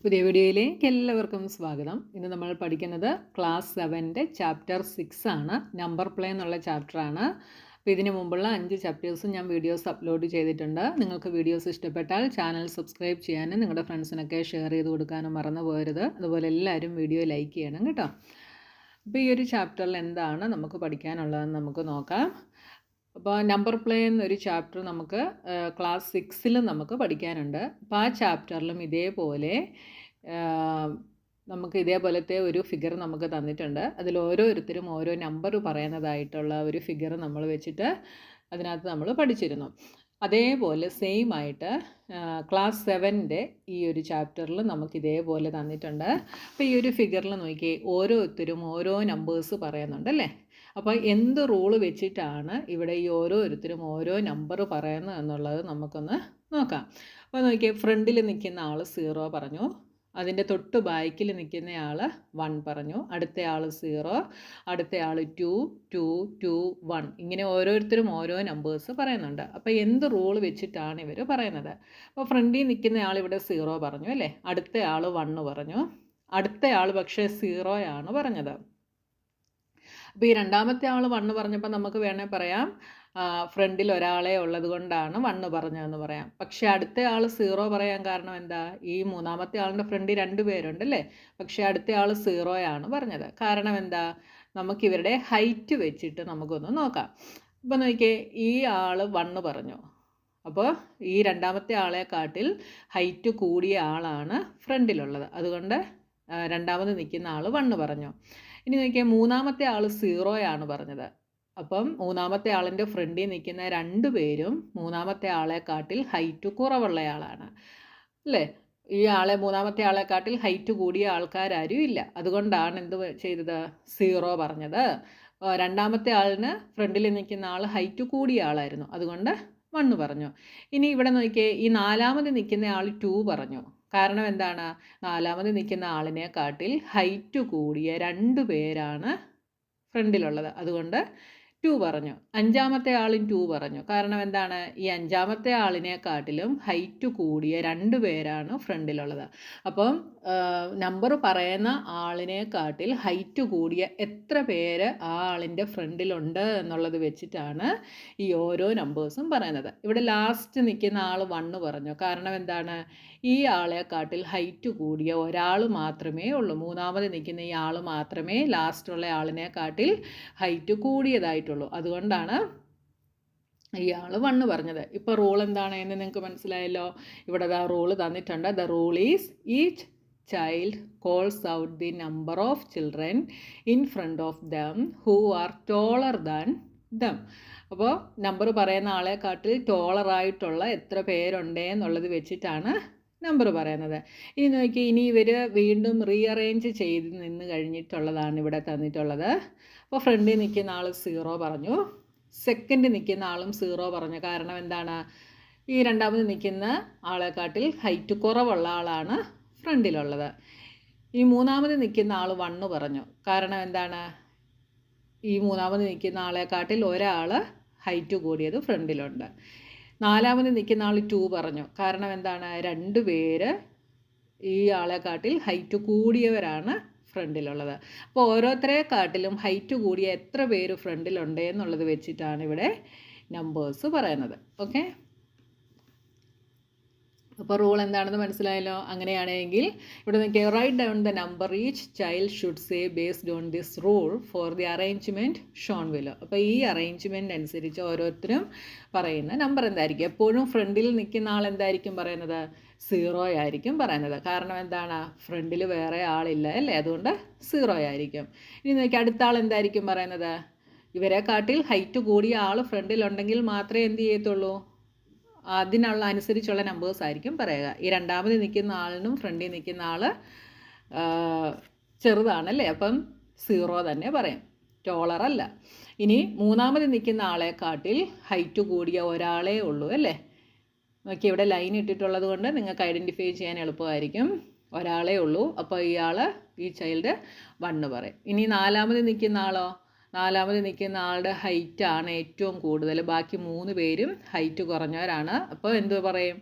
പുതിയ വീഡിയോയിലേക്ക് എല്ലാവർക്കും സ്വാഗതം. ഇന്ന് നമ്മൾ പഠിക്കുന്നത് ക്ലാസ് 7ൻ്റെ ചാപ്റ്റർ 6 ആണ്. നമ്പർ പ്ലേ എന്നുള്ള ചാപ്റ്ററാണ്. അപ്പോൾ ഇതിന് മുമ്പുള്ള 5 ചാപ്റ്റേഴ്സും ഞാൻ വീഡിയോസ് അപ്ലോഡ് ചെയ്തിട്ടുണ്ട്. നിങ്ങൾക്ക് വീഡിയോസ് ഇഷ്ടപ്പെട്ടാൽ ചാനൽ സബ്സ്ക്രൈബ് ചെയ്യാനും നിങ്ങളുടെ ഫ്രണ്ട്സിനൊക്കെ ഷെയർ ചെയ്ത് കൊടുക്കാനും മറന്നു പോകരുത്. അതുപോലെ എല്ലാവരും വീഡിയോ ലൈക്ക് ചെയ്യണം കേട്ടോ. അപ്പോൾ ഈ ഒരു ചാപ്റ്ററിൽ എന്താണ് നമുക്ക് പഠിക്കാനുള്ളതെന്ന് നമുക്ക് നോക്കാം. അപ്പോൾ നമ്പർ പ്ലേ എന്നൊരു ചാപ്റ്റർ നമുക്ക് ക്ലാസ് 6ൽ നമുക്ക് പഠിക്കാനുണ്ട്. അപ്പോൾ ആ ചാപ്റ്ററിലും ഇതേപോലെ നമുക്ക് ഇതേപോലത്തെ ഒരു ഫിഗർ നമുക്ക് തന്നിട്ടുണ്ട്. അതിൽ ഓരോരുത്തരും ഓരോ നമ്പർ പറയുന്നതായിട്ടുള്ള ഒരു ഫിഗർ നമ്മൾ വെച്ചിട്ട് അതിനകത്ത് നമ്മൾ പഠിച്ചിരുന്നു. അതേപോലെ സെയിം ആയിട്ട് ക്ലാസ് 7ൻ്റെ ഈ ഒരു ചാപ്റ്ററിൽ നമുക്ക് ഇതേപോലെ തന്നിട്ടുണ്ട്. അപ്പോൾ ഈ ഒരു ഫിഗറിൽ നോക്കിയേ, ഓരോരുത്തരും ഓരോ നമ്പേഴ്സ് പറയുന്നുണ്ടല്ലേ. അപ്പോൾ എന്ത് റൂള് വെച്ചിട്ടാണ് ഇവിടെ ഈ ഓരോരുത്തരും ഓരോ നമ്പർ പറയുന്നത് എന്നുള്ളത് നമുക്കൊന്ന് നോക്കാം. അപ്പോൾ നോക്കിയേ, ഫ്രണ്ടിൽ നിൽക്കുന്ന ആൾ 0 പറഞ്ഞു, അതിൻ്റെ തൊട്ട് ബാക്കിൽ നിൽക്കുന്ന ആൾ 1 പറഞ്ഞു, അടുത്ത ആൾ 0, അടുത്ത ആൾ 2, 2, 2, 1, ഇങ്ങനെ ഓരോരുത്തരും ഓരോ നമ്പേഴ്സ് പറയുന്നുണ്ട്. അപ്പോൾ എന്ത് റൂൾ വെച്ചിട്ടാണ് ഇവർ പറയുന്നത്? അപ്പോൾ ഫ്രണ്ടിൽ നിൽക്കുന്ന ആൾ ഇവിടെ 0 പറഞ്ഞു അല്ലേ, അടുത്ത ആൾ 1 പറഞ്ഞു, അടുത്ത ആൾ പക്ഷേ 0 ആണ് പറഞ്ഞത്. അപ്പോൾ ഈ രണ്ടാമത്തെ ആൾ 1 പറഞ്ഞപ്പോൾ നമുക്ക് വേണേൽ പറയാം ഫ്രണ്ടിൽ ഒരാളെ ഉള്ളത് കൊണ്ടാണ് 1 പറഞ്ഞതെന്ന് പറയാം. പക്ഷേ അടുത്ത ആൾ 0 പറയാൻ കാരണം എന്താ? ഈ മൂന്നാമത്തെ ആളിൻ്റെ ഫ്രണ്ടിൽ 2 പേരുണ്ടല്ലേ, പക്ഷേ അടുത്ത ആൾ 0 ആണ് പറഞ്ഞത്. കാരണം എന്താ? നമുക്കിവരുടെ ഹൈറ്റ് വെച്ചിട്ട് നമുക്കൊന്ന് നോക്കാം. അപ്പോൾ നോക്കിയേ, ഈ ആൾ 1 പറഞ്ഞു. അപ്പോൾ ഈ രണ്ടാമത്തെ ആളെക്കാട്ടിൽ ഹൈറ്റ് കൂടിയ ആളാണ് ഫ്രണ്ടിലുള്ളത്, അതുകൊണ്ട് രണ്ടാമത് നിൽക്കുന്ന ആൾ 1 പറഞ്ഞു. ഇനി നോക്കിയാൽ മൂന്നാമത്തെ ആൾ 0 ആണ് പറഞ്ഞത്. അപ്പം മൂന്നാമത്തെ ആളിൻ്റെ ഫ്രണ്ടിൽ നിൽക്കുന്ന 2 പേരും മൂന്നാമത്തെ ആളെക്കാട്ടിൽ ഹൈറ്റ് കുറവുള്ളയാളാണ് അല്ലേ. ഈ മൂന്നാമത്തെ ആളെക്കാട്ടിൽ ഹൈറ്റ് കൂടിയ ആൾക്കാരും ഇല്ല, അതുകൊണ്ടാണ് എന്ത് ചെയ്തത്? 0 പറഞ്ഞത്. രണ്ടാമത്തെ ആളിന് ഫ്രണ്ടിൽ നിൽക്കുന്ന ആൾ ഹൈറ്റ് കൂടിയ ആളായിരുന്നു, അതുകൊണ്ട് 1 പറഞ്ഞു. ഇനി ഇവിടെ നോക്കിയേ, ഈ നാലാമത് നിൽക്കുന്ന ആൾ 2 പറഞ്ഞു. കാരണം എന്താണ്? നാലാമത് നിൽക്കുന്ന ആളിനെക്കാട്ടിൽ ഹൈറ്റ് കൂടിയ 2 പേരാണ് ഫ്രണ്ടിലുള്ളത്, അതുകൊണ്ട് 2 പറഞ്ഞു. അഞ്ചാമത്തെ ആളും 2 പറഞ്ഞു. കാരണം എന്താണ്? ഈ അഞ്ചാമത്തെ ആളിനെക്കാട്ടിലും ഹൈറ്റ് കൂടിയ 2 പേരാണ് ഫ്രണ്ടിലുള്ളത്. അപ്പം നമ്പർ പറയുന്ന ആളിനെക്കാട്ടിൽ ഹൈറ്റ് കൂടിയ എത്ര പേര് ആ ആളിൻ്റെ ഫ്രണ്ടിലുണ്ട് എന്നുള്ളത് വെച്ചിട്ടാണ് ഈ ഓരോ നമ്പേഴ്സും പറയുന്നത്. ഇവിടെ ലാസ്റ്റ് നിൽക്കുന്ന ആൾ 1 പറഞ്ഞു. കാരണം എന്താണ്? ഈ ആളെക്കാട്ടിൽ ഹൈറ്റ് കൂടിയ ഒരാൾ മാത്രമേ ഉള്ളൂ. മൂന്നാമത് നിൽക്കുന്ന ഈ ആൾ മാത്രമേ ലാസ്റ്റുള്ള ആളിനെക്കാട്ടിൽ ഹൈറ്റ് കൂടിയതായിട്ടുള്ളൂ, അതുകൊണ്ടാണ് ഇയാൾ 1 പറഞ്ഞത്. ഇപ്പോൾ റൂൾ എന്താണ് എന്ന് നിങ്ങൾക്ക് മനസ്സിലായല്ലോ. ഇവിടെ റൂൾ തന്നിട്ടുണ്ട്. The rule is each child calls out the number of children in front of them who are taller than them. അപ്പോൾ നമ്പർ പറയുന്ന ആളെക്കാട്ടിൽ ടോളറായിട്ടുള്ള എത്ര പേരുണ്ട് എന്നുള്ളത് വെച്ചിട്ടാണ് നമ്പർ പറയുന്നത്. ഇനി നോക്കി, ഇനി ഇവർ വീണ്ടും റീഅറേഞ്ച് ചെയ്ത് നിന്ന് കഴിഞ്ഞിട്ടുള്ളതാണ് ഇവിടെ തന്നിട്ടുള്ളത്. അപ്പോൾ ഫ്രണ്ടിൽ നിൽക്കുന്ന ആൾ 0 പറഞ്ഞു, സെക്കൻഡ് നിൽക്കുന്ന ആളും 0 പറഞ്ഞു. കാരണം എന്താണ്? ഈ രണ്ടാമത് നിൽക്കുന്ന ആളെക്കാട്ടിൽ ഹൈറ്റ് കുറവുള്ള ആളാണ് ഫ്രണ്ടിലുള്ളത്. ഈ മൂന്നാമത് നിൽക്കുന്ന ആൾ 1 പറഞ്ഞു. കാരണം എന്താണ്? ഈ മൂന്നാമത് നിൽക്കുന്ന ആളെക്കാട്ടിൽ ഒരാൾ ഹൈറ്റ് കൂടിയത് ഫ്രണ്ടിലുണ്ട്. നാലാമത് നിൽക്കുന്ന ആൾ 2 പറഞ്ഞു. കാരണം എന്താണ്? 2 പേര് ഈ ആളെക്കാട്ടിൽ ഹൈറ്റ് കൂടിയവരാണ് ഫ്രണ്ടിലുള്ളത്. അപ്പോൾ ഓരോരുത്തരെക്കാട്ടിലും ഹൈറ്റ് കൂടിയ എത്ര പേര് ഫ്രണ്ടിലുണ്ട് എന്നുള്ളത് വെച്ചിട്ടാണ് ഇവിടെ നമ്പേഴ്സ് പറയുന്നത്. ഓക്കെ, അപ്പോൾ റൂൾ എന്താണെന്ന് മനസ്സിലായല്ലോ. അങ്ങനെയാണെങ്കിൽ ഇവിടെ നോക്കിയാൽ, write down the number each child should say based on this rule for the arrangement shown below. അപ്പോൾ ഈ അറേഞ്ച്മെൻറ്റ് അനുസരിച്ച് ഓരോരുത്തരും പറയുന്ന നമ്പർ എന്തായിരിക്കും? എപ്പോഴും ഫ്രണ്ടിൽ നിൽക്കുന്ന ആൾ എന്തായിരിക്കും പറയുന്നത്? 0 ആയിരിക്കും പറയുന്നത്. കാരണം എന്താണ്? ഫ്രണ്ടിൽ വേറെ ആളില്ല അല്ലേ, അതുകൊണ്ട് 0 ആയിരിക്കും. ഇനി നോക്കി, അടുത്ത ആൾ എന്തായിരിക്കും പറയുന്നത്? ഇവരെക്കാട്ടിൽ ഹൈറ്റ് കൂടിയ ആൾ ഫ്രണ്ടിലുണ്ടെങ്കിൽ മാത്രമേ എന്ത് ചെയ്യത്തുള്ളൂ? അതിനുള്ള അനുസരിച്ചുള്ള നമ്പേഴ്സ് ആയിരിക്കും പറയുക. ഈ രണ്ടാമത് നിൽക്കുന്ന ആളിനും ഫ്രണ്ടിൽ നിൽക്കുന്ന ആൾ ചെറുതാണല്ലേ, അപ്പം 0 തന്നെ പറയും, ടോളറല്ല. ഇനി മൂന്നാമത് നിൽക്കുന്ന ആളെക്കാട്ടിൽ ഹൈറ്റ് കൂടിയ ഒരാളേ ഉള്ളൂ അല്ലേ. നോക്കി, ഇവിടെ ലൈൻ ഇട്ടിട്ടുള്ളത് കൊണ്ട് നിങ്ങൾക്ക് ഐഡൻറ്റിഫൈ ചെയ്യാൻ എളുപ്പമായിരിക്കും. ഒരാളേ ഉള്ളൂ, അപ്പോൾ ഈ ചൈൽഡ് 1 പറയും. ഇനി നാലാമത് നിൽക്കുന്ന ആളോ? നാലാമത് നിൽക്കുന്ന ആളുടെ ഹൈറ്റാണ് ഏറ്റവും കൂടുതൽ, ബാക്കി 3 പേരും ഹൈറ്റ് കുറഞ്ഞവരാണ്. അപ്പോൾ എന്ത് പറയും?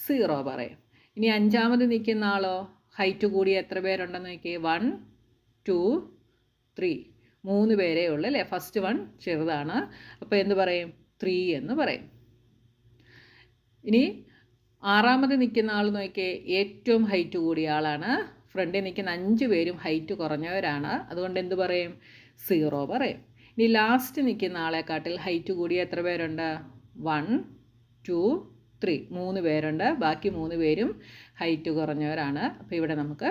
0 പറയും. ഇനി അഞ്ചാമത് നിൽക്കുന്ന ആളോ? ഹൈറ്റ് കൂടിയ എത്ര പേരുണ്ടെന്ന് നോക്കിയേ, 1 2 3, 3 പേരേ ഉള്ളൂ അല്ലേ. ഫസ്റ്റ് വൺ ചെറുതാണ്, അപ്പോൾ എന്ത് പറയും, 3 എന്ന് പറയും. ഇനി ആറാമത് നിൽക്കുന്ന ആൾ നോക്കിയേ, ഏറ്റവും ഹൈറ്റ് കൂടിയ ആളാണ്. ഫ്രണ്ടിൽ നിൽക്കുന്ന 5 പേരും ഹൈറ്റ് കുറഞ്ഞവരാണ്, അതുകൊണ്ട് എന്ത് പറയും, 0 പറയും. ഇനി ലാസ്റ്റ് നിൽക്കുന്ന ആളെക്കാട്ടിൽ ഹൈറ്റ് കൂടിയ എത്ര പേരുണ്ട്, 1 2 3, 3 പേരുണ്ട്, ബാക്കി 3 പേരും ഹൈറ്റ് കുറഞ്ഞവരാണ്, അപ്പോൾ ഇവിടെ നമുക്ക്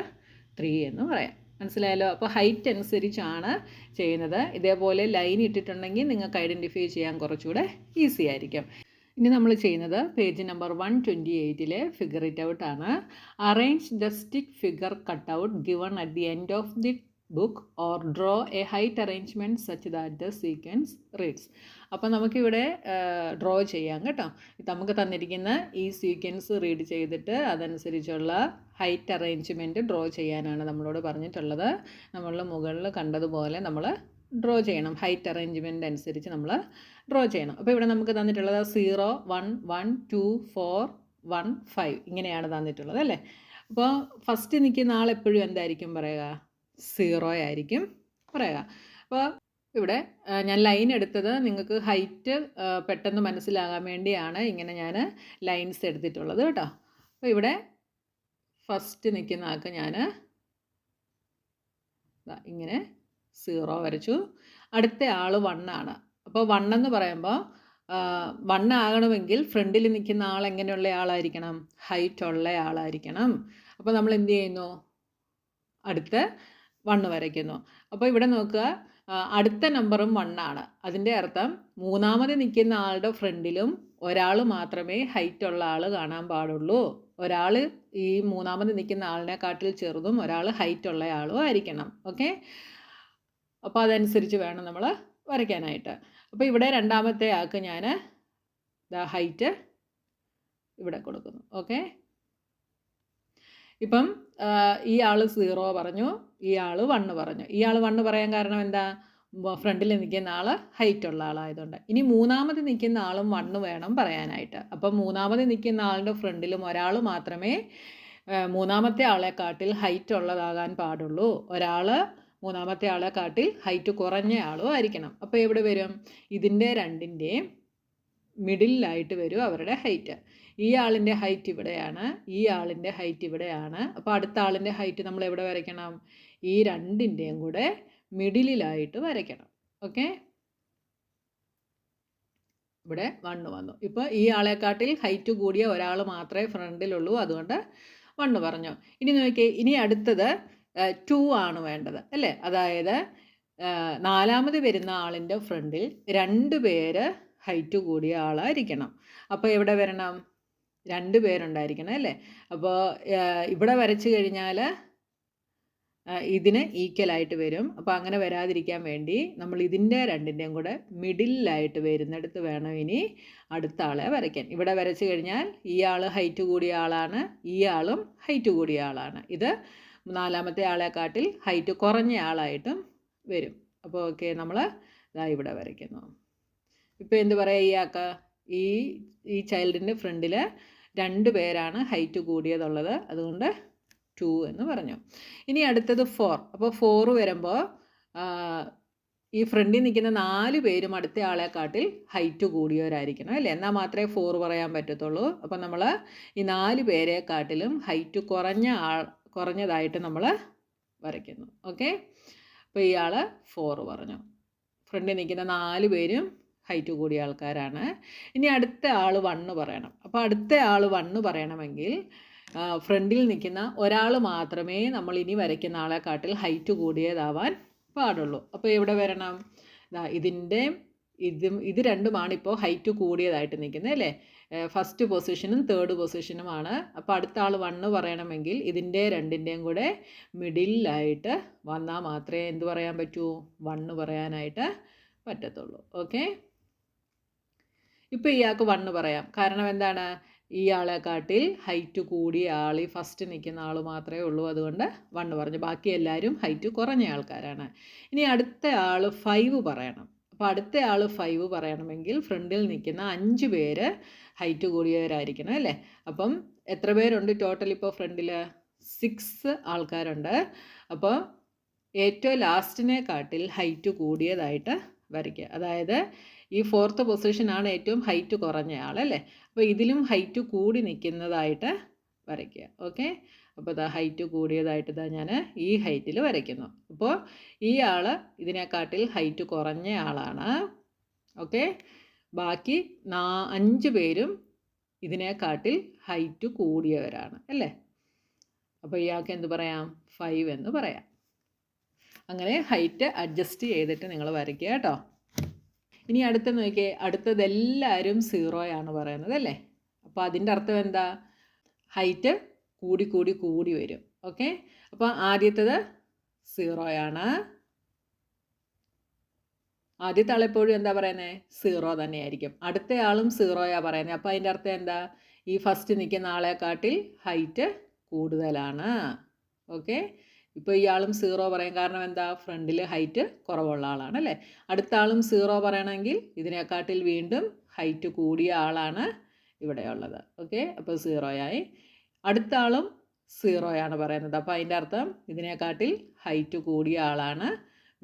3 എന്ന് പറയാം. മനസ്സിലായല്ലോ. അപ്പോൾ ഹൈറ്റ് അനുസരിച്ചാണ് ചെയ്യുന്നത്. ഇതേപോലെ ലൈൻ ഇട്ടിട്ടുണ്ടെങ്കിൽ നിങ്ങൾക്ക് ഐഡൻറ്റിഫൈ ചെയ്യാൻ കുറച്ചുകൂടെ ഈസി ആയിരിക്കും. ഇനി നമ്മൾ ചെയ്യുന്നത് page number 128 figure it out ആണ്. Arrange the stick figure cut out given at the end of the book or draw a height arrangement such that the sequence reads. അപ്പോൾ നമുക്കിവിടെ ഡ്രോ ചെയ്യാം കേട്ടോ. നമുക്ക് തന്നിരിക്കുന്ന ഈ സീക്വൻസ് റീഡ് ചെയ്തിട്ട് അതനുസരിച്ചുള്ള ഹൈറ്റ് അറേഞ്ച്മെൻറ്റ് ഡ്രോ ചെയ്യാനാണ് നമ്മളോട് പറഞ്ഞിട്ടുള്ളത്. നമ്മൾ മുകളിൽ കണ്ടതുപോലെ നമ്മൾ ഡ്രോ ചെയ്യണം. ഹൈറ്റ് അറേഞ്ച്മെൻറ്റ് അനുസരിച്ച് നമ്മൾ ഡ്രോ ചെയ്യണം. അപ്പോൾ ഇവിടെ നമുക്ക് തന്നിട്ടുള്ളത് 0 1 1 2 4 1 5 ഇങ്ങനെയാണ് തന്നിട്ടുള്ളത് അല്ലേ. അപ്പോൾ ഫസ്റ്റ് നിൽക്കുന്ന ആൾ എപ്പോഴും എന്തായിരിക്കും പറയുക, 0 ആയിരിക്കും പറയുക. അപ്പോൾ ഇവിടെ ഞാൻ ലൈൻ എടുത്തത് നിങ്ങൾക്ക് ഹൈറ്റ് പെട്ടെന്ന് മനസ്സിലാകാൻ വേണ്ടിയാണ് ഇങ്ങനെ ഞാൻ ലൈൻസ് എടുത്തിട്ടുള്ളത് കേട്ടോ. അപ്പോൾ ഇവിടെ ഫസ്റ്റ് നിൽക്കുന്ന ആൾക്ക് ഞാൻ ഇങ്ങനെ 0 വരച്ചു. അടുത്ത ആൾ 1 ആണ്. അപ്പോൾ 1 എന്ന് പറയുമ്പോൾ 1 ആകണമെങ്കിൽ ഫ്രണ്ടിൽ നിൽക്കുന്ന ആൾ എങ്ങനെയുള്ള ആളായിരിക്കണം, ഹൈറ്റ് ഉള്ള ആളായിരിക്കണം. അപ്പോൾ നമ്മൾ എന്ത് ചെയ്യുന്നു, അടുത്ത 1 വരയ്ക്കുന്നു. അപ്പോൾ ഇവിടെ നോക്കുക, അടുത്ത നമ്പറും 1 ആണ്. അതിൻ്റെ അർത്ഥം മൂന്നാമത് നിൽക്കുന്ന ആളുടെ ഫ്രണ്ടിലും ഒരാൾ മാത്രമേ ഹൈറ്റ് ഉള്ള ആൾ കാണാൻ പാടുള്ളൂ. ഒരാൾ ഈ മൂന്നാമത് നിൽക്കുന്ന ആളിനെക്കാട്ടിൽ ചെറുതും ഒരാൾ ഹൈറ്റ് ഉള്ള ആളും ആയിരിക്കണം. ഓക്കെ, അപ്പോൾ അതനുസരിച്ച് വേണം നമ്മൾ വരയ്ക്കാനായിട്ട്. അപ്പോൾ ഇവിടെ രണ്ടാമത്തെ ആൾക്ക് ഞാൻ ഹൈറ്റ് ഇവിടെ കൊടുക്കുന്നു. ഓക്കെ, ഇപ്പം ഈ ആൾ 0 പറഞ്ഞു, ഈ ആൾ 1 പറഞ്ഞു. ഈ ആൾ 1 പറയാൻ കാരണം എന്താ, ഫ്രണ്ടിൽ നിൽക്കുന്ന ആൾ ഹൈറ്റ് ഉള്ള ആളായതുകൊണ്ട്. ഇനി മൂന്നാമത് നിൽക്കുന്ന ആളും 1 വേണം പറയാനായിട്ട്. അപ്പം മൂന്നാമത് നിൽക്കുന്ന ആളുടെ ഫ്രണ്ടിലും ഒരാൾ മാത്രമേ മൂന്നാമത്തെ ആളെക്കാട്ടിൽ ഹൈറ്റ് ഉള്ളതാകാൻ പാടുള്ളൂ. ഒരാൾ മൂന്നാമത്തെ ആളെക്കാട്ടിൽ ഹൈറ്റ് കുറഞ്ഞ ആളും ആയിരിക്കണം. അപ്പോൾ എവിടെ വരും, ഇതിൻ്റെ രണ്ടിൻ്റെയും മിഡിലായിട്ട് വരും അവരുടെ ഹൈറ്റ്. ഈ ആളിൻ്റെ ഹൈറ്റ് ഇവിടെയാണ്, ഈ ആളിൻ്റെ ഹൈറ്റ് ഇവിടെയാണ്. അപ്പോൾ അടുത്ത ആളിൻ്റെ ഹൈറ്റ് നമ്മൾ എവിടെ വരയ്ക്കണം, ഈ രണ്ടിൻ്റെയും കൂടെ മിഡിലായിട്ട് വരയ്ക്കണം. ഓക്കെ, ഇവിടെ 1 വന്നു. ഇപ്പോൾ ഈ ആളെക്കാട്ടിൽ ഹൈറ്റ് കൂടിയ ഒരാൾ മാത്രമേ ഫ്രണ്ടിലുള്ളൂ, അതുകൊണ്ട് 1 പറഞ്ഞു. ഇനി നോക്കിയേ, ഇനി അടുത്തത് 2 ആണ് വേണ്ടത് അല്ലേ. അതായത് നാലാമത് വരുന്ന ആളിൻ്റെ ഫ്രണ്ടിൽ 2 പേര് ഹൈറ്റ് കൂടിയ ആളായിരിക്കണം. അപ്പോൾ എവിടെ വരണം, 2 പേരുണ്ടായിരിക്കണം അല്ലേ. അപ്പോൾ ഇവിടെ വരച്ച് കഴിഞ്ഞാൽ ഇതിന് ഈക്വലായിട്ട് വരും. അപ്പോൾ അങ്ങനെ വരാതിരിക്കാൻ വേണ്ടി നമ്മൾ ഇതിൻ്റെ രണ്ടിൻ്റെയും കൂടെ മിഡിലായിട്ട് വരുന്നിടത്ത് വേണം ഇനി അടുത്ത ആളെ വരയ്ക്കാൻ. ഇവിടെ വരച്ച് കഴിഞ്ഞാൽ ഈ ആൾ ഹൈറ്റ് കൂടിയ ആളാണ്, ഈ ആളും ഹൈറ്റ് കൂടിയ ആളാണ്. ഇത് നാലാമത്തെ ആളെക്കാട്ടിൽ ഹൈറ്റ് കുറഞ്ഞ ആളായിട്ടും വരും. അപ്പോൾ ഓക്കെ, നമ്മൾ ഇതാ ഇവിടെ വരയ്ക്കുന്നു. ഇപ്പോൾ എന്ത് പറയുക, ഈ ആൾക്ക് ഈ ചൈൽഡിൻ്റെ ഫ്രണ്ടിൽ 2 പേരാണ് ഹൈറ്റ് കൂടിയതുള്ളത്, അതുകൊണ്ട് 2 എന്ന് പറഞ്ഞു. ഇനി അടുത്തത് 4. അപ്പോൾ 4 വരുമ്പോൾ ഈ ഫ്രണ്ടിൽ നിൽക്കുന്ന 4 പേരും അടുത്ത ആളെക്കാട്ടിൽ ഹൈറ്റ് കൂടിയവരായിരിക്കണം അല്ലേ, എന്നാൽ മാത്രമേ 4 പറയാൻ പറ്റത്തുള്ളൂ. അപ്പോൾ നമ്മൾ ഈ 4 പേരെക്കാട്ടിലും ഹൈറ്റ് കുറഞ്ഞതായിട്ട് നമ്മൾ വരയ്ക്കുന്നു. ഓക്കെ, അപ്പോൾ ഇയാൾ 4 പറഞ്ഞു. ഫ്രണ്ടിൽ നിൽക്കുന്ന 4 പേരും ഹൈറ്റ് കൂടിയ ആൾക്കാരാണ്. ഇനി അടുത്ത ആൾ 1 പറയണം. അപ്പോൾ അടുത്ത ആൾ 1 പറയണമെങ്കിൽ ഫ്രണ്ടിൽ നിൽക്കുന്ന ഒരാൾ മാത്രമേ നമ്മൾ ഇനി വരയ്ക്കുന്ന ആളെക്കാട്ടിൽ ഹൈറ്റ് കൂടിയതാവാൻ പാടുള്ളൂ. അപ്പോൾ എവിടെ വരണം, ഇത് രണ്ടുമാണ് ഇപ്പോൾ ഹൈറ്റ് കൂടിയതായിട്ട് നിൽക്കുന്നത് അല്ലേ. ഫസ്റ്റ് പൊസിഷനും തേർഡ് പൊസിഷനുമാണ്. അപ്പോൾ അടുത്ത ആൾ 1 പറയണമെങ്കിൽ ഇതിൻ്റെ രണ്ടിൻ്റെയും കൂടെ മിഡിലായിട്ട് വന്നാൽ മാത്രമേ എന്ത് പറയാൻ പറ്റൂ, 1 പറയാനായിട്ട് പറ്റത്തുള്ളൂ. ഓക്കെ, ഇപ്പോൾ ഇയാൾക്ക് 1 പറയാം. കാരണം എന്താണ്, ഈ ആളെക്കാട്ടിൽ ഹൈറ്റ് കൂടിയ ആൾ, ഈ ഫസ്റ്റ് നിൽക്കുന്ന ആൾ മാത്രമേ ഉള്ളൂ, അതുകൊണ്ട് 1 പറഞ്ഞു. ബാക്കി എല്ലാവരും ഹൈറ്റ് കുറഞ്ഞ ആൾക്കാരാണ്. ഇനി അടുത്ത ആൾ 5 പറയണം. അപ്പോൾ അടുത്ത ആൾ 5 പറയണമെങ്കിൽ ഫ്രണ്ടിൽ നിൽക്കുന്ന 5 പേര് ഹൈറ്റ് കൂടിയവരായിരിക്കണം അല്ലേ. അപ്പം എത്ര പേരുണ്ട് ടോട്ടൽ ഇപ്പോൾ ഫ്രണ്ടിൽ, 6 ആൾക്കാരുണ്ട്. അപ്പോൾ ഏറ്റവും ലാസ്റ്റിനെക്കാട്ടിൽ ഹൈറ്റ് കൂടിയതായിട്ട് വരയ്ക്കുക. അതായത് ഈ 4th പൊസിഷനാണ് ഏറ്റവും ഹൈറ്റ് കുറഞ്ഞ ആൾ അല്ലേ. അപ്പോൾ ഇതിലും ഹൈറ്റ് കൂടി നിൽക്കുന്നതായിട്ട് വരയ്ക്കുക. ഓക്കെ, അപ്പോൾ ഇതാ ഹൈറ്റ് കൂടിയതായിട്ട് ഇതാ ഞാൻ ഈ ഹൈറ്റിൽ വരയ്ക്കുന്നു. അപ്പോൾ ഈ ആൾ ഇതിനെക്കാട്ടിൽ ഹൈറ്റ് കുറഞ്ഞ ആളാണ്. ഓക്കെ, ബാക്കി 5 പേരും ഇതിനെക്കാട്ടിൽ ഹൈറ്റ് കൂടിയവരാണ് അല്ലേ. അപ്പോൾ ഇയാൾക്ക് എന്ത് പറയാം? 5 എന്ന് പറയാം. അങ്ങനെ ഹൈറ്റ് അഡ്ജസ്റ്റ് ചെയ്തിട്ട് നിങ്ങൾ വരയ്ക്കുക കേട്ടോ. ഇനി അടുത്ത നോക്കിയേ, അടുത്തതെല്ലാവരും 0 ആണ് പറയുന്നത് അല്ലേ. അപ്പോൾ അതിൻ്റെ അർത്ഥം എന്താ? ഹൈറ്റ് കൂടി കൂടി കൂടി വരും. ഓക്കെ, അപ്പോൾ ആദ്യത്തേത് 0 ആണ്. ആദ്യത്തെ ആളെപ്പോഴും എന്താ പറയുന്നത്? 0 തന്നെയായിരിക്കും. അടുത്ത ആളും 0 പറയുന്നത്. അപ്പോൾ അതിൻ്റെ അർത്ഥം എന്താ? ഈ ഫസ്റ്റ് നിൽക്കുന്ന ആളെക്കാട്ടിൽ ഹൈറ്റ് കൂടുതലാണ്. ഓക്കെ, ഇപ്പോൾ ഇയാളും 0 പറയും. കാരണം എന്താ? ഫ്രണ്ടിൽ ഹൈറ്റ് കുറവുള്ള ആളാണ് അല്ലേ. അടുത്ത ആളും 0 പറയണമെങ്കിൽ ഇതിനെക്കാട്ടിൽ വീണ്ടും ഹൈറ്റ് കൂടിയ ആളാണ് ഇവിടെ ഉള്ളത്. ഓക്കെ, അപ്പോൾ 0 ആയി. അടുത്ത ആളും 0 ആണ് പറയുന്നത്. അപ്പോൾ അതിൻ്റെ അർത്ഥം ഇതിനെക്കാട്ടിൽ ഹൈറ്റ് കൂടിയ ആളാണ്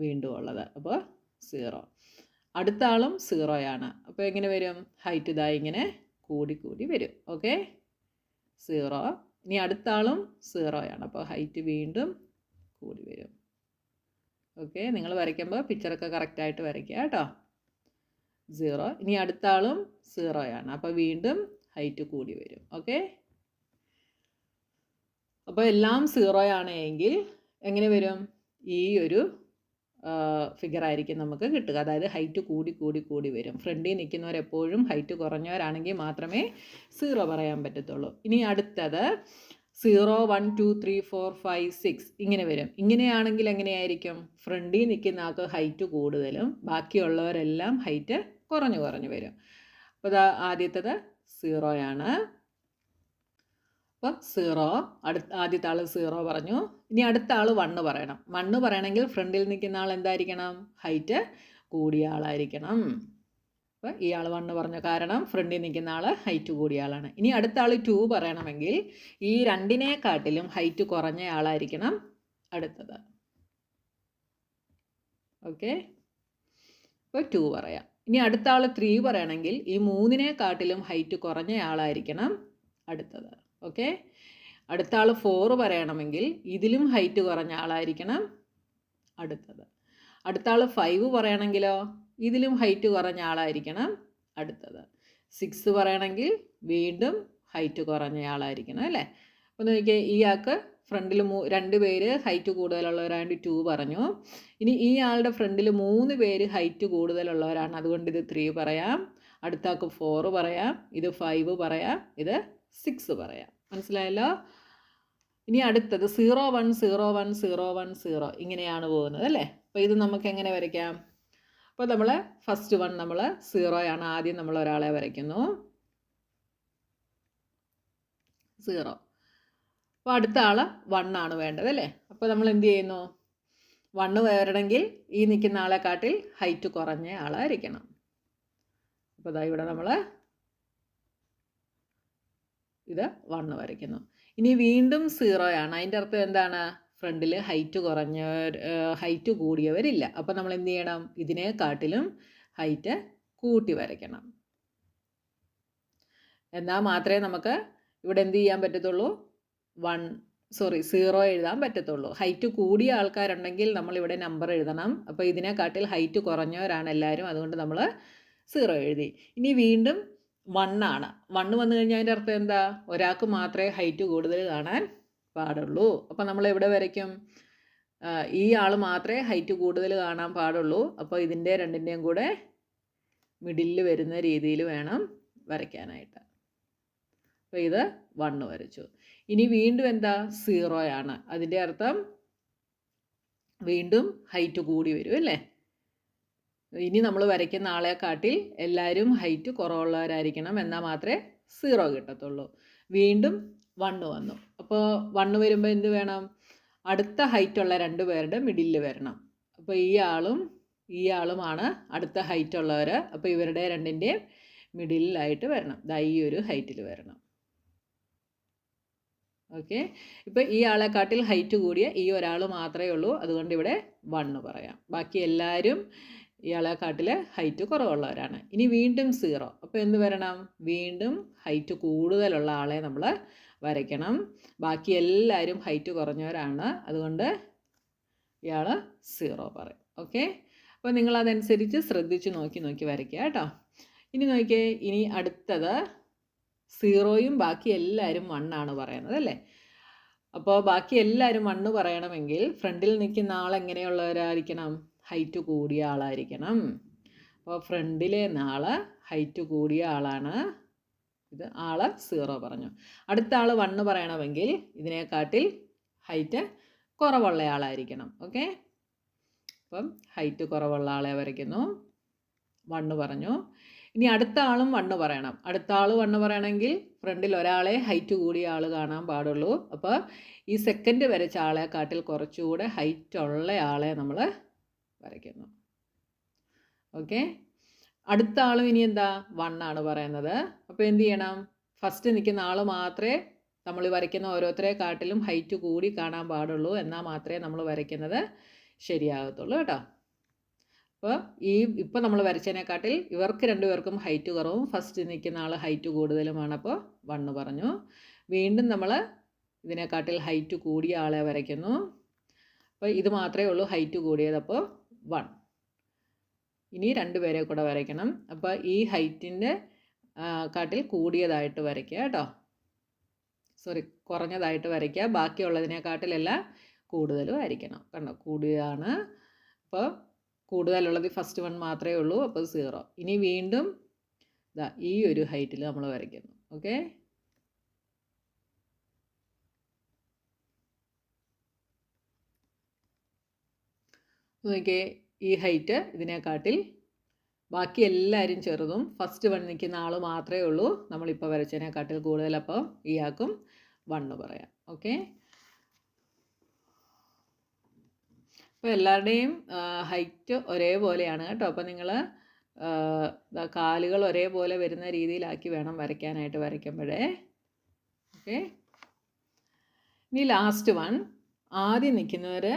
വീണ്ടും ഉള്ളത്. അപ്പോൾ 0. അടുത്ത ആളും 0 ആണ്. അപ്പോൾ എങ്ങനെ വരും? ഹൈറ്റ് ഇതായി ഇങ്ങനെ കൂടി കൂടി വരും. ഓക്കെ, 0. ഇനി അടുത്ത ആളും 0 ആണ്. അപ്പോൾ ഹൈറ്റ് വീണ്ടും കൂടി വരും. ഓക്കെ, നിങ്ങൾ വരയ്ക്കുമ്പോൾ പിക്ചറൊക്കെ കറക്റ്റായിട്ട് വരയ്ക്കുക കേട്ടോ. 0. ഇനി അടുത്ത ആളും 0 ആണ്. അപ്പോൾ വീണ്ടും ഹൈറ്റ് കൂടി വരും. ഓക്കെ, അപ്പോൾ എല്ലാം 0 ആണ് എങ്കിൽ എങ്ങനെ വരും? ഈ ഒരു ഫിഗർ ആയിരിക്കും നമുക്ക് കിട്ടുക. അതായത് ഹൈറ്റ് കൂടി കൂടി കൂടി വരും. ഫ്രണ്ടിൽ നിൽക്കുന്നവരെപ്പോഴും ഹൈറ്റ് കുറഞ്ഞവരാണെങ്കിൽ മാത്രമേ 0 പറയാൻ പറ്റത്തുള്ളൂ. ഇനി അടുത്തത് 0, 1, 2, 3, 4, 5, 6 ഇങ്ങനെ വരും. ഇങ്ങനെയാണെങ്കിൽ എങ്ങനെയായിരിക്കും? ഫ്രണ്ടിൽ നിൽക്കുന്ന ആൾക്ക് ഹൈറ്റ് കൂടുതലും ബാക്കിയുള്ളവരെല്ലാം ഹൈറ്റ് കുറഞ്ഞു കുറഞ്ഞു വരും. അപ്പോൾ ഇതാ ആദ്യത്തേത് 0 ആണ്. അപ്പോൾ 0, ആദ്യത്തെ ആൾ 0 പറഞ്ഞു. ഇനി അടുത്ത ആൾ 1 പറയണം. 1 പറയണമെങ്കിൽ ഫ്രണ്ടിൽ നിൽക്കുന്ന ആൾ എന്തായിരിക്കണം? ഹൈറ്റ് കൂടിയ ആളായിരിക്കണം. അപ്പോൾ ഇയാൾ 1 പറഞ്ഞു. കാരണം ഫ്രണ്ടിൽ നിൽക്കുന്ന ആൾ ഹൈറ്റ് കൂടിയ ആളാണ്. ഇനി അടുത്ത ആൾ 2 പറയണമെങ്കിൽ ഈ രണ്ടിനെക്കാട്ടിലും ഹൈറ്റ് കുറഞ്ഞ ആളായിരിക്കണം അടുത്തത്. ഓക്കെ, അപ്പോൾ 2 പറയാം. ഇനി അടുത്ത ആൾ 3 പറയണമെങ്കിൽ ഈ 3നെക്കാട്ടിലും ഹൈറ്റ് കുറഞ്ഞ ആളായിരിക്കണം അടുത്തത്. ഓക്കെ, അടുത്ത ആൾ 4 പറയണമെങ്കിൽ ഇതിലും ഹൈറ്റ് കുറഞ്ഞ ആളായിരിക്കണം അടുത്തത്. അടുത്ത ആൾ 5 പറയണമെങ്കിലോ ഇതിലും ഹൈറ്റ് കുറഞ്ഞ ആളായിരിക്കണം അടുത്തത്. 6 പറയണമെങ്കിൽ വീണ്ടും ഹൈറ്റ് കുറഞ്ഞ ആളായിരിക്കണം അല്ലേ. അപ്പോൾ നോക്കിയാൽ ഇയാൾക്ക് ഫ്രണ്ടിൽ 2 പേര് ഹൈറ്റ് കൂടുതലുള്ളവരാണ്ട് 2 പറഞ്ഞു. ഇനി ഈ ആളുടെ ഫ്രണ്ടിൽ 3 പേര് ഹൈറ്റ് കൂടുതലുള്ളവരാണ്. അതുകൊണ്ട് ഇത് 3 പറയാം. അടുത്ത ആൾക്ക് 4 പറയാം. ഇത് 5 പറയാം. ഇത് 6 പറയാം. മനസ്സിലായല്ലോ. ഇനി അടുത്തത് 0, 1, 0, 1, 0, 1, 0 ഇങ്ങനെയാണ് പോകുന്നത് അല്ലേ. അപ്പോൾ ഇത് നമുക്ക് എങ്ങനെ വരയ്ക്കാം? അപ്പോൾ നമ്മൾ ഫസ്റ്റ് 1 നമ്മൾ 0 ആണ്. ആദ്യം നമ്മൾ ഒരാളെ വരയ്ക്കുന്നു 0. അപ്പോൾ അടുത്ത ആൾ 1 ആണ് വേണ്ടത് അല്ലേ. അപ്പോൾ നമ്മൾ എന്ത് ചെയ്യുന്നു? 1 വരണമെങ്കിൽ ഈ നിൽക്കുന്ന ആളെക്കാട്ടിൽ ഹൈറ്റ് കുറഞ്ഞ ആളായിരിക്കണം. അപ്പോൾ ഇതാ ഇവിടെ നമ്മൾ ഇത് 1 വരയ്ക്കുന്നു. ഇനി വീണ്ടും 0 ആണ്. അതിൻ്റെ അർത്ഥം എന്താണ്? ഫ്രണ്ടിൽ ഹൈറ്റ് കൂടിയവരില്ല. അപ്പോൾ നമ്മൾ എന്ത് ചെയ്യണം? ഇതിനെക്കാട്ടിലും ഹൈറ്റ് കൂട്ടി വരയ്ക്കണം. എന്നാൽ മാത്രമേ നമുക്ക് ഇവിടെ എന്ത് ചെയ്യാൻ പറ്റത്തുള്ളൂ? 0 എഴുതാൻ പറ്റത്തുള്ളൂ. ഹൈറ്റ് കൂടിയ ആൾക്കാരുണ്ടെങ്കിൽ നമ്മളിവിടെ നമ്പർ എഴുതണം. അപ്പോൾ ഇതിനെക്കാട്ടിൽ ഹൈറ്റ് കുറഞ്ഞവരാണ് എല്ലാവരും. അതുകൊണ്ട് നമ്മൾ 0 എഴുതി. ഇനി വീണ്ടും 1 ആണ്. 1 വന്നു കഴിഞ്ഞാൽ അതിൻ്റെ അർത്ഥം എന്താ? ഒരാൾക്ക് മാത്രമേ ഹൈറ്റ് കൂടുതൽ കാണാൻ പാടുള്ളൂ. അപ്പോൾ നമ്മൾ എവിടെ വരയ്ക്കും? ഈ ആൾ മാത്രമേ ഹൈറ്റ് കൂടുതൽ കാണാൻ പാടുള്ളൂ. അപ്പോൾ ഇതിൻ്റെ രണ്ടിൻ്റെയും കൂടെ മിഡിലിൽ വരുന്ന രീതിയിൽ വേണം വരയ്ക്കാനായിട്ട്. അപ്പോൾ ഇത് 1 വരച്ചു. ഇനി വീണ്ടും എന്താ? 0 ആണ്. അതിൻ്റെ അർത്ഥം വീണ്ടും ഹൈറ്റ് കൂടി വരും അല്ലേ. ഇനി നമ്മൾ വരയ്ക്കുന്ന ആളെക്കാട്ടിൽ എല്ലാവരും ഹൈറ്റ് കുറവുള്ളവരായിരിക്കണം. എന്നാൽ മാത്രമേ 0 കിട്ടത്തുള്ളൂ. വീണ്ടും 1 വന്നു. അപ്പോൾ 1 വരുമ്പോൾ എന്ത് വേണം? അടുത്ത ഹൈറ്റുള്ള 2 പേരുടെ മിഡിലിൽ വരണം. അപ്പോൾ ഈ ആളുമാണ് അടുത്ത ഹൈറ്റ് ഉള്ളവർ. അപ്പോൾ ഇവരുടെ രണ്ടിൻ്റെയും മിഡിലായിട്ട് വരണം. ദാ ഈ ഒരു ഹൈറ്റിൽ വരണം. ഓക്കെ, ഇപ്പോൾ ഈ ആളെക്കാട്ടിൽ ഹൈറ്റ് കൂടിയ ഈ ഒരാൾ മാത്രമേ ഉള്ളൂ, അതുകൊണ്ട് ഇവിടെ 1 പറയാം. ബാക്കി എല്ലാവരും ഇയാളെക്കാട്ടിൽ ഹൈറ്റ് കുറവുള്ളവരാണ്. ഇനി വീണ്ടും 0. അപ്പോൾ എന്ത് വരണം? വീണ്ടും ഹൈറ്റ് കൂടുതലുള്ള ആളെ നമ്മൾ വരയ്ക്കണം. ബാക്കി എല്ലാവരും ഹൈറ്റ് കുറഞ്ഞവരാണ്, അതുകൊണ്ട് ഇയാൾ 0 പറയും. ഓക്കെ, അപ്പോൾ നിങ്ങളതനുസരിച്ച് ശ്രദ്ധിച്ച് നോക്കി വരയ്ക്കുക കേട്ടോ. ഇനി നോക്കിയേ, ഇനി അടുത്തത് 0യും ബാക്കി എല്ലാവരും 1 ആണ് പറയുന്നത് അല്ലേ. അപ്പോൾ ബാക്കി എല്ലാവരും 1 പറയണമെങ്കിൽ ഫ്രണ്ടിൽ നിൽക്കുന്ന ആൾ എങ്ങനെയുള്ളവരായിരിക്കണം? ഹൈറ്റ് കൂടിയ ആളായിരിക്കണം. അപ്പോൾ ഫ്രണ്ടിലെ ആൾ ഹൈറ്റ് കൂടിയ ആളാണ്. ഇത് ആൾ 0 പറഞ്ഞു. അടുത്ത ആൾ 1 പറയണമെങ്കിൽ ഇതിനെക്കാട്ടിൽ ഹൈറ്റ് കുറവുള്ള ആളായിരിക്കണം. ഓക്കെ, അപ്പം ഹൈറ്റ് കുറവുള്ള ആളെ വരയ്ക്കുന്നു. 1 പറഞ്ഞു. ഇനി അടുത്ത ആളും 1 പറയണം. അടുത്ത ആൾ 1 പറയണമെങ്കിൽ ഫ്രണ്ടിൽ ഒരാളെ ഹൈറ്റ് കൂടിയ ആൾ കാണാൻ പാടുള്ളൂ. അപ്പോൾ ഈ സെക്കൻഡ് വരച്ച ആളെക്കാട്ടിൽ കുറച്ചുകൂടെ ഹൈറ്റ് ഉള്ള ആളെ നമ്മൾ വരയ്ക്കുന്നു. ഓക്കെ, അടുത്ത ആളും ഇനി എന്താ? 1 ആണ് പറയുന്നത്. അപ്പോൾ എന്ത് ചെയ്യണം? ഫസ്റ്റ് നിൽക്കുന്ന ആൾ മാത്രമേ നമ്മൾ വരയ്ക്കുന്ന ഓരോരുത്തരെക്കാട്ടിലും ഹൈറ്റ് കൂടി കാണാൻ പാടുള്ളൂ, എന്നാൽ മാത്രമേ നമ്മൾ വരയ്ക്കുന്നത് ശരിയാകത്തുള്ളൂ കേട്ടോ. അപ്പോൾ ഇപ്പോൾ നമ്മൾ വരച്ചതിനെക്കാട്ടിൽ ഇവർക്ക് 2 പേർക്കും ഹൈറ്റ് കുറവും ഫസ്റ്റ് നിൽക്കുന്ന ആൾ ഹൈറ്റ് കൂടുതലുമാണ്. അപ്പോൾ 1 പറഞ്ഞു. വീണ്ടും നമ്മൾ ഇതിനെക്കാട്ടിൽ ഹൈറ്റ് കൂടിയ ആളെ വരയ്ക്കുന്നു. അപ്പോൾ ഇത് മാത്രമേ ഉള്ളൂ ഹൈറ്റ് കൂടിയത്, അപ്പോൾ 1. ഇനി 2 പേരെ കൂടെ വരയ്ക്കണം. അപ്പോൾ ഈ ഹൈറ്റിൻ്റെ കാട്ടിൽ കൂടിയതായിട്ട് വരയ്ക്കുക കേട്ടോ. കുറഞ്ഞതായിട്ട് വരയ്ക്കുക. ബാക്കിയുള്ളതിനെക്കാട്ടിലെല്ലാം കൂടുതലും ആയിരിക്കണം. കണ്ടോ, കൂടിയതാണ്. അപ്പോൾ കൂടുതലുള്ളത് ഫസ്റ്റ് 1 മാത്രമേ ഉള്ളൂ, അപ്പോൾ 0. ഇനി വീണ്ടും ഈ ഒരു ഹൈറ്റിൽ നമ്മൾ വരയ്ക്കുന്നു. ഓക്കെ, നോക്കിയേ, ഈ ഹൈറ്റ് ഇതിനെക്കാട്ടിൽ ബാക്കി എല്ലാവരും ചെറുതും ഫസ്റ്റ് 1 നിൽക്കുന്ന ആൾ മാത്രമേ ഉള്ളൂ നമ്മളിപ്പോൾ വരച്ചതിനെക്കാട്ടിൽ കൂടുതൽ. അപ്പോൾ ഇയാൾക്കും 1 പറയാം. ഓക്കെ, അപ്പോൾ എല്ലാവരുടെയും ഹൈറ്റ് ഒരേപോലെയാണ് കേട്ടോ. അപ്പോൾ നിങ്ങൾ കാലുകൾ ഒരേപോലെ വരുന്ന രീതിയിലാക്കി വേണം വരയ്ക്കാനായിട്ട്, വരയ്ക്കുമ്പോഴേ. ഓക്കെ, ഇനി ലാസ്റ്റ് 1. ആദ്യം നിൽക്കുന്നവർ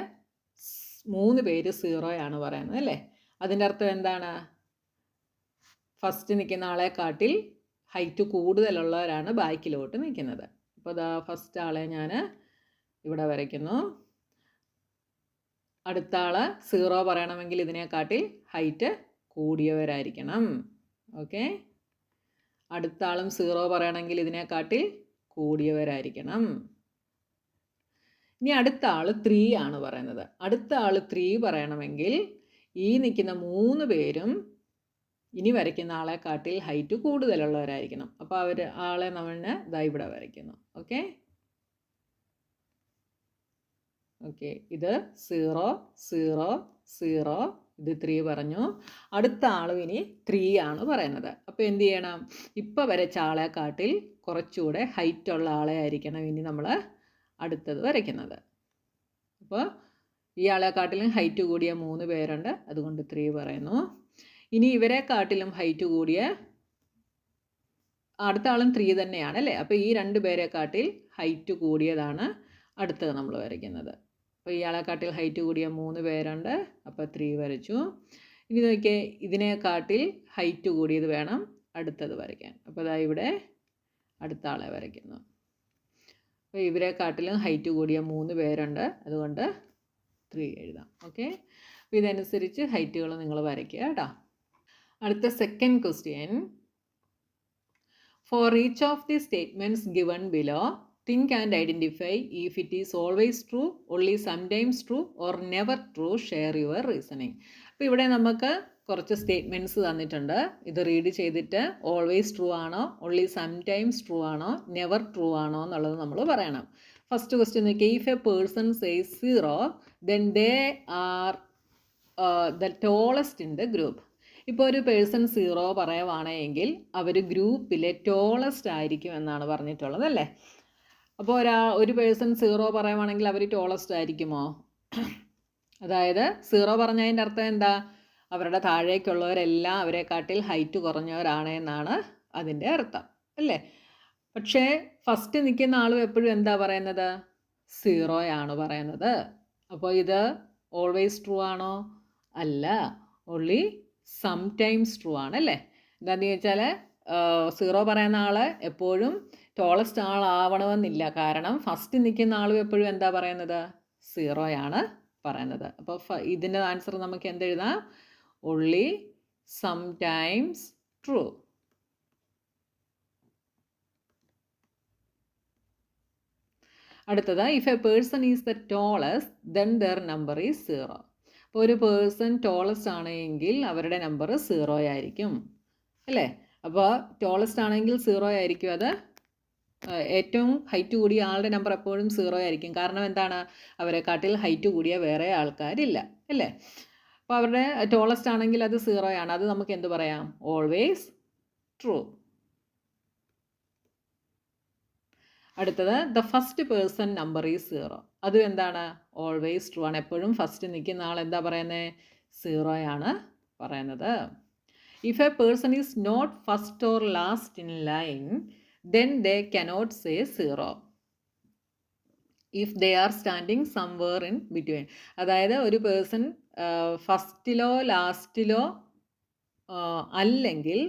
3 പേര് 0 ആണ് പറയുന്നത് അല്ലേ. അതിൻ്റെ അർത്ഥം എന്താണ്? ഫസ്റ്റ് നിൽക്കുന്ന ആളെക്കാട്ടിൽ ഹൈറ്റ് കൂടുതലുള്ളവരാണ് ബാക്കിലോട്ട് നിൽക്കുന്നത്. അപ്പോൾ ഫസ്റ്റ് ആളെ ഞാൻ ഇവിടെ വരയ്ക്കുന്നു. അടുത്ത ആൾ 0 പറയണമെങ്കിൽ ഇതിനെക്കാട്ടിൽ ഹൈറ്റ് കൂടിയവരായിരിക്കണം. ഓക്കെ, അടുത്ത ആളും 0 പറയണമെങ്കിൽ ഇതിനെക്കാട്ടിൽ കൂടിയവരായിരിക്കണം. ഇനി അടുത്ത ആൾ 3 ആണ് പറയുന്നത്. അടുത്ത ആൾ 3 പറയണമെങ്കിൽ ഈ നിൽക്കുന്ന 3 പേരും ഇനി വരയ്ക്കുന്ന ആളെക്കാട്ടിൽ ഹൈറ്റ് കൂടുതലുള്ളവരായിരിക്കണം. അപ്പോൾ ആളെ നമ്മൾ ഇവിടെ വരയ്ക്കുന്നു. ഓക്കെ, ഓക്കെ, ഇത് 0 0 0, ഇത് 3 പറഞ്ഞു. അടുത്ത ആളും ഇനി 3 ആണ് പറയുന്നത്. അപ്പോൾ എന്ത് ചെയ്യണം? ഇപ്പോൾ വരച്ച ആളെക്കാട്ടിൽ കുറച്ചുകൂടെ ഹൈറ്റ് ഉള്ള ആളെ ആയിരിക്കണം ഇനി നമ്മൾ അടുത്തത് വരയ്ക്കുന്നത്. അപ്പോൾ ഈ ആളെക്കാട്ടിലും ഹൈറ്റ് കൂടിയ 3 പേരുണ്ട്, അതുകൊണ്ട് 3 പറയുന്നു. ഇനി ഇവരെക്കാട്ടിലും ഹൈറ്റ് കൂടിയ അടുത്ത ആളും 3 തന്നെയാണ് അല്ലേ. അപ്പോൾ ഈ 2 പേരെക്കാട്ടിൽ ഹൈറ്റ് കൂടിയതാണ് അടുത്തത് നമ്മൾ വരയ്ക്കുന്നത്. അപ്പോൾ ഇയാളെക്കാട്ടിൽ ഹൈറ്റ് കൂടിയ 3 പേരുണ്ട്, അപ്പോൾ 3 വരച്ചു. ഇനി നോക്കിയേ, ഇതിനെക്കാട്ടിൽ ഹൈറ്റ് കൂടിയത് വേണം അടുത്തത് വരയ്ക്കാൻ. അപ്പോൾ അതാ ഇവിടെ അടുത്ത ആളെ വരയ്ക്കുന്നു. അപ്പോൾ ഇവരെക്കാട്ടിലും ഹൈറ്റ് കൂടിയ 3 പേരുണ്ട്, അതുകൊണ്ട് 3 എഴുതാം. ഓക്കെ, അപ്പോൾ ഇതനുസരിച്ച് ഹൈറ്റുകൾ നിങ്ങൾ വരയ്ക്കുക കേട്ടോ. അടുത്ത second question. For each of the statements given below, think and identify if it is always true, only sometimes true or never true. Share your reasoning. അപ്പോൾ ഇവിടെ നമുക്ക് കുറച്ച് സ്റ്റേറ്റ്മെൻറ്റ്സ് തന്നിട്ടുണ്ട്. ഇത് റീഡ് ചെയ്തിട്ട് ഓൾവേസ് ട്രൂ ആണോ, ഓൺലി സംടൈംസ് ട്രൂ ആണോ, never true ആണോ എന്നുള്ളത് നമ്മൾ പറയണം. ഫസ്റ്റ് ക്വസ്റ്റ്യൻ നോക്കിയാൽ, if a person says 0 then they are the tallest in the group. ഇപ്പോൾ ഒരു പേഴ്സൺ 0 പറയുവാണെങ്കിൽ അവർ ഗ്രൂപ്പിലെ ടോളസ്റ്റ് ആയിരിക്കും എന്നാണ് പറഞ്ഞിട്ടുള്ളത് അല്ലേ. അപ്പോൾ ഒരു പേഴ്സൺ 0 പറയുവാണെങ്കിൽ അവർ ടോളസ്റ്റ് ആയിരിക്കുമോ? അതായത് 0 പറഞ്ഞതിൻ്റെ അർത്ഥം എന്താ? അവരുടെ താഴേക്കുള്ളവരെല്ലാം അവരെക്കാട്ടിൽ ഹൈറ്റ് കുറഞ്ഞവരാണ് എന്നാണ് അതിൻ്റെ അർത്ഥം അല്ലേ. പക്ഷേ ഫസ്റ്റ് നിൽക്കുന്ന ആളും എപ്പോഴും എന്താ പറയുന്നത്? 0 ആണ് പറയുന്നത്. അപ്പോൾ ഇത് ഓൾവേസ് ട്രൂ ആണോ? അല്ല. ഓൺലി സംടൈംസ് ട്രൂ ആണ് അല്ലേ? എന്താണെന്ന് ചോദിച്ചാൽ 0 പറയുന്ന ആൾ എപ്പോഴും ടോളസ്റ്റ് ആളാവണമെന്നില്ല. കാരണം ഫസ്റ്റ് നിൽക്കുന്ന ആളും എപ്പോഴും എന്താ പറയുന്നത്? 0 ആണ് പറയുന്നത്. അപ്പോൾ ഇതിൻ്റെ ആൻസർ നമുക്ക് എന്തെഴുതാം? Only sometimes true. അടുത്തത് if a person is the tallest then their number is 0. അപ്പോൾ ഒരു പേഴ്സൺ ടോളസ്റ്റ് ആണെങ്കിൽ അവരുടെ നമ്പർ 0 ആയിരിക്കും അല്ലേ? അപ്പോൾ ടോളസ്റ്റ് ആണെങ്കിൽ 0 ആയിരിക്കും. അത് ഏറ്റവും ഹൈറ്റ് കൂടിയ ആളുടെ നമ്പർ എപ്പോഴും 0 ആയിരിക്കും. കാരണം എന്താണ്? അവരെക്കാട്ടിൽ ഹൈറ്റ് കൂടിയ വേറെ ആൾക്കാരില്ല അല്ലേ? അപ്പോൾ അവരുടെ ടോളസ്റ്റ് ആണെങ്കിൽ അത് 0 ആണ്. അത് നമുക്ക് എന്ത് പറയാം? Always true. അടുത്തത് the first person number is 0. അതും എന്താണ്? ഓൾവേസ് ട്രൂ ആണ്. എപ്പോഴും ഫസ്റ്റ് നിൽക്കുന്ന ആൾ എന്താ പറയുന്നത്? 0 ആണ് പറയുന്നത്. If a person is not first or last in line then they cannot say 0 if they are standing somewhere in between. അതായത് ഒരു പേഴ്സൺ ഫസ്റ്റിലോ ലാസ്റ്റിലോ അല്ലെങ്കിൽ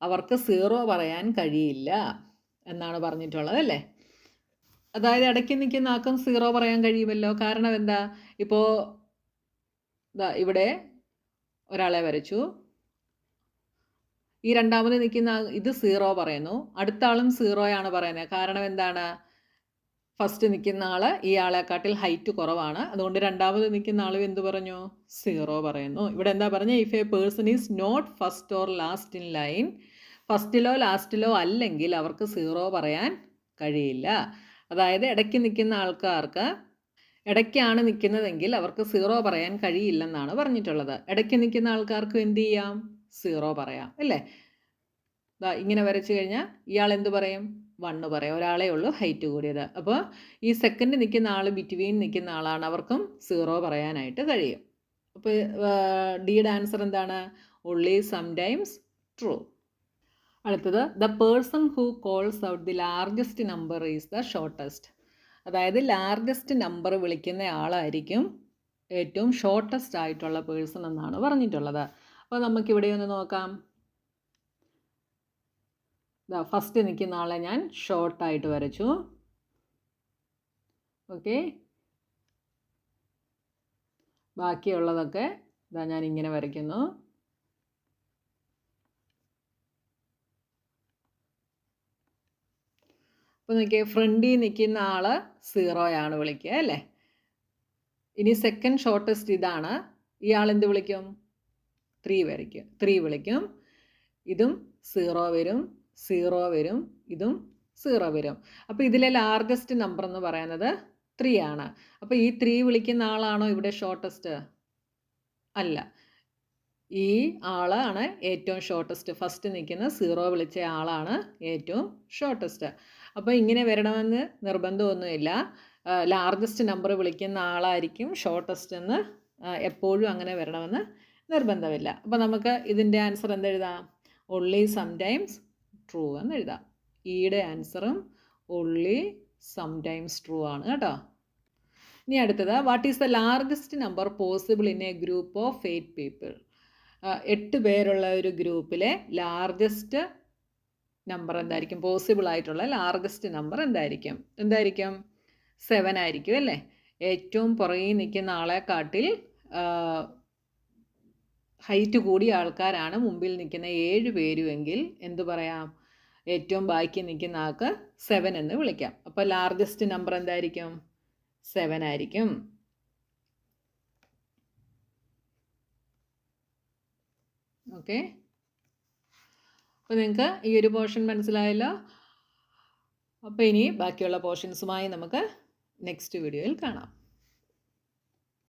അവർക്ക് 0 പറയാൻ കഴിയില്ല എന്നാണ് പറഞ്ഞിട്ടുള്ളത് അല്ലേ? അതായത് ഇടയ്ക്ക് നിൽക്കുന്ന ആൾക്കും 0 പറയാൻ കഴിയുമല്ലോ. കാരണം എന്താ? ഇപ്പോൾ ഇവിടെ ഒരാളെ വരച്ചു, ഈ രണ്ടാമത് നിൽക്കുന്ന ഇത് 0 പറയുന്നു, അടുത്ത ആളും 0 ആണ് പറയുന്നത്. കാരണം എന്താണ്? ഫസ്റ്റ് നിൽക്കുന്ന ആൾ ഈ ആളെക്കാട്ടിൽ ഹൈറ്റ് കുറവാണ്. അതുകൊണ്ട് രണ്ടാമത് നിൽക്കുന്ന ആളും എന്ത് പറഞ്ഞു? 0 പറയുന്നു. ഇവിടെ എന്താ പറഞ്ഞത്? If a person is not first or last in line, ഫസ്റ്റിലോ ലാസ്റ്റിലോ അല്ലെങ്കിൽ അവർക്ക് 0 പറയാൻ കഴിയില്ല. അതായത് ഇടയ്ക്ക് നിൽക്കുന്ന ആൾക്കാർക്ക് ഇടയ്ക്കാണ് നിൽക്കുന്നതെങ്കിൽ അവർക്ക് 0 പറയാൻ കഴിയില്ലെന്നാണ് പറഞ്ഞിട്ടുള്ളത്. ഇടയ്ക്ക് നിൽക്കുന്ന ആൾക്കാർക്ക് എന്ത് ചെയ്യാം? 0 പറയാം അല്ലേ? ഇങ്ങനെ വരച്ചു കഴിഞ്ഞാൽ ഇയാൾ എന്ത് പറയും? 1 പറയാം. ഒരാളേ ഉള്ളൂ ഹൈറ്റ് കൂടിയത്. അപ്പോൾ ഈ സെക്കൻഡ് നിൽക്കുന്ന ആൾ ബിറ്റ്വീൻ നിൽക്കുന്ന ആളാണ്, അവർക്കും 0 പറയാനായിട്ട് കഴിയും. അപ്പോൾ ഡിയുടെ ആൻസർ എന്താണ്? Only sometimes true. അടുത്തത് the person who calls out the largest number is the shortest. അതായത് ലാർജസ്റ്റ് നമ്പർ വിളിക്കുന്ന ആളായിരിക്കും ഏറ്റവും ഷോർട്ടസ്റ്റ് ആയിട്ടുള്ള പേഴ്സൺ എന്നാണ് പറഞ്ഞിട്ടുള്ളത്. അപ്പോൾ നമുക്കിവിടെ ഒന്ന് നോക്കാം. ഫസ്റ്റ് നിൽക്കുന്ന ആളെ ഞാൻ ഷോർട്ടായിട്ട് വരച്ചു. ഓക്കെ, ബാക്കിയുള്ളതൊക്കെ ഞാൻ ഇങ്ങനെ വരയ്ക്കുന്നു. അപ്പോൾ നോക്കിയേ, ഫ്രണ്ടിൽ നിൽക്കുന്ന ആൾ 0 ആണ് വിളിക്കുക അല്ലേ? ഇനി സെക്കൻഡ് ഷോർട്ടസ്റ്റ് ഇതാണ്. ഇയാൾ എന്ത് വിളിക്കും? 3 വിളിക്കും. ഇതും 0 വരും, 0 വരും, ഇതും 0 വരും. അപ്പോൾ ഇതിലെ ലാർജസ്റ്റ് നമ്പർ എന്ന് പറയുന്നത് 3 ആണ്. അപ്പോൾ ഈ 3 വിളിക്കുന്ന ആളാണോ ഇവിടെ ഷോർട്ടസ്റ്റ്? അല്ല, ഈ ആളാണ് ഏറ്റവും ഷോർട്ടസ്റ്റ്. ഫസ്റ്റ് നിൽക്കുന്ന 0 വിളിച്ച ആളാണ് ഏറ്റവും ഷോർട്ടസ്റ്റ്. അപ്പോൾ ഇങ്ങനെ വരണമെന്ന് നിർബന്ധമൊന്നുമില്ല. ലാർജസ്റ്റ് നമ്പർ വിളിക്കുന്ന ആളായിരിക്കും ഷോർട്ടസ്റ്റ് എന്ന് എപ്പോഴും അങ്ങനെ വരണമെന്ന് നിർബന്ധമില്ല. അപ്പോൾ നമുക്ക് ഇതിൻ്റെ ആൻസർ എന്തെഴുതാം? ഓൺലി സംടൈംസ് ട്രൂ എന്ന് എഴുതാം. ഈയുടെ ആൻസറും ഓൺലി സംടൈംസ് ട്രൂ ആണ് കേട്ടോ. ഇനി അടുത്തത്, what is the largest number possible in A group of 8 people? 8 പേരുള്ള ഒരു ഗ്രൂപ്പിലെ ലാർജസ്റ്റ് നമ്പർ എന്തായിരിക്കും? പോസിബിൾ ആയിട്ടുള്ള ലാർജസ്റ്റ് നമ്പർ എന്തായിരിക്കും? 7 ആയിരിക്കും അല്ലേ? ഏറ്റവും പുറകിൽ നിൽക്കുന്ന ആളെക്കാട്ടിൽ ഹൈറ്റ് കൂടിയ ആൾക്കാരാണ് മുമ്പിൽ നിൽക്കുന്ന 7 പേരുമെങ്കിൽ എന്ത് പറയാം? ഏറ്റവും ബാക്കി നിൽക്കുന്ന ആൾക്ക് 7 എന്ന് വിളിക്കാം. അപ്പോൾ ലാർജസ്റ്റ് നമ്പർ എന്തായിരിക്കും? 7 ആയിരിക്കും. ഓക്കെ, അപ്പോൾ നിങ്ങൾക്ക് ഈ ഒരു പോർഷൻ മനസ്സിലായല്ലോ. അപ്പോൾ ഇനി ബാക്കിയുള്ള പോർഷൻസുമായി നമുക്ക് നെക്സ്റ്റ് വീഡിയോയിൽ കാണാം.